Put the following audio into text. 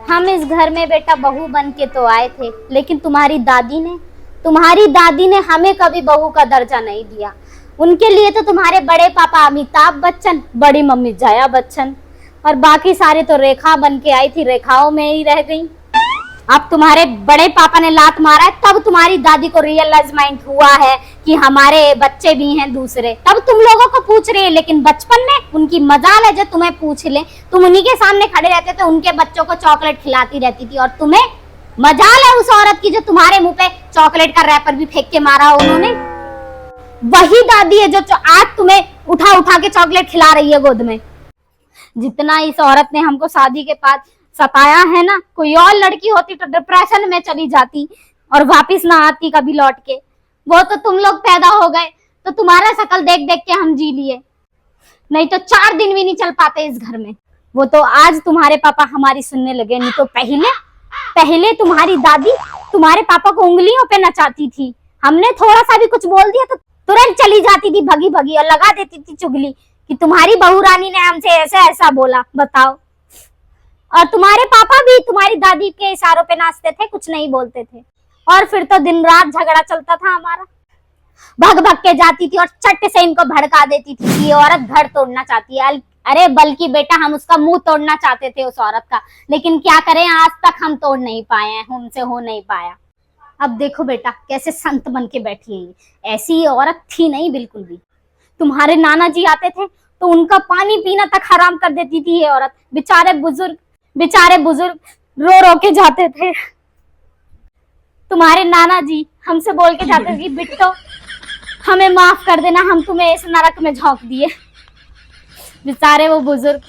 हम इस घर में बेटा बहू बन के तो आए थे, लेकिन तुम्हारी दादी ने हमें कभी बहू का दर्जा नहीं दिया। उनके लिए तो तुम्हारे बड़े पापा अमिताभ बच्चन, बड़ी मम्मी जया बच्चन और बाकी सारे तो रेखा बन के आई थी, रेखाओं में ही रह गई। अब तुम्हारे बड़े पापा ने लात मारा है, तब तुम्हारी दादी को रियलाइजमेंट हुआ है कि हमारे बच्चे भी हैं दूसरे, तब तुम लोगों को पूछ रहे हैं। लेकिन बचपन में उनकी मजाल है जो तुम्हें पूछ ले। तुम उन्हीं के सामने खड़े रहते थे, उनके बच्चों को चॉकलेट खिलाती रहती थी, और तुम्हें मजाल है उस औरत की जो तुम्हारे मुंह पे चॉकलेट का रैपर भी फेंक के मारा उन्होंने। वही दादी है जो आज तुम्हें उठा उठा के चॉकलेट खिला रही है गोद में। जितना इस औरत ने हमको शादी के बाद सताया है ना, कोई और लड़की होती तो डिप्रेशन में चली जाती और वापस ना आती कभी लौट के। वो तो तुम लोग पैदा हो गए तो तुम्हारा शक्ल देख देख के हम जी लिए, नहीं तो 4 दिन भी नहीं चल पाते इस घर में। वो तो आज तुम्हारे पापा हमारी सुनने लगे, नहीं तो पहले तुम्हारी दादी तुम्हारे पापा को उंगलियों पे नचाती थी। हमने थोड़ा सा भी कुछ बोल दिया तो तुरंत चली जाती थी भगी भगी और लगा देती थी चुगली कि तुम्हारी बहू रानी ने हमसे ऐसा ऐसा बोला, बताओ। और तुम्हारे पापा भी तुम्हारी दादी के इशारों पे नाचते थे, कुछ नहीं बोलते थे। और फिर तो दिन रात झगड़ा चलता था हमारा। भग भग के जाती थी और चट से इनको भड़का देती थी कि ये औरत घर तोड़ना चाहती है। अरे बल्कि बेटा हम उसका मुंह तोड़ना चाहते थे उस औरत का, लेकिन क्या करें, आज तक हम तोड़ नहीं पाए हैं, हमसे हो नहीं पाया। अब देखो बेटा कैसे संत बन के बैठी है ये। ऐसी औरत थी नहीं बिल्कुल भी। तुम्हारे नाना जी आते थे तो उनका पानी पीना तक हराम कर देती थी ये औरत। बेचारे बुजुर्ग रो रो के जाते थे। तुम्हारे नाना जी हमसे बोल के जाते थे कि बिट्टो हमें माफ कर देना, हम तुम्हें इस नरक में झोंक दिए। बेचारे वो बुजुर्ग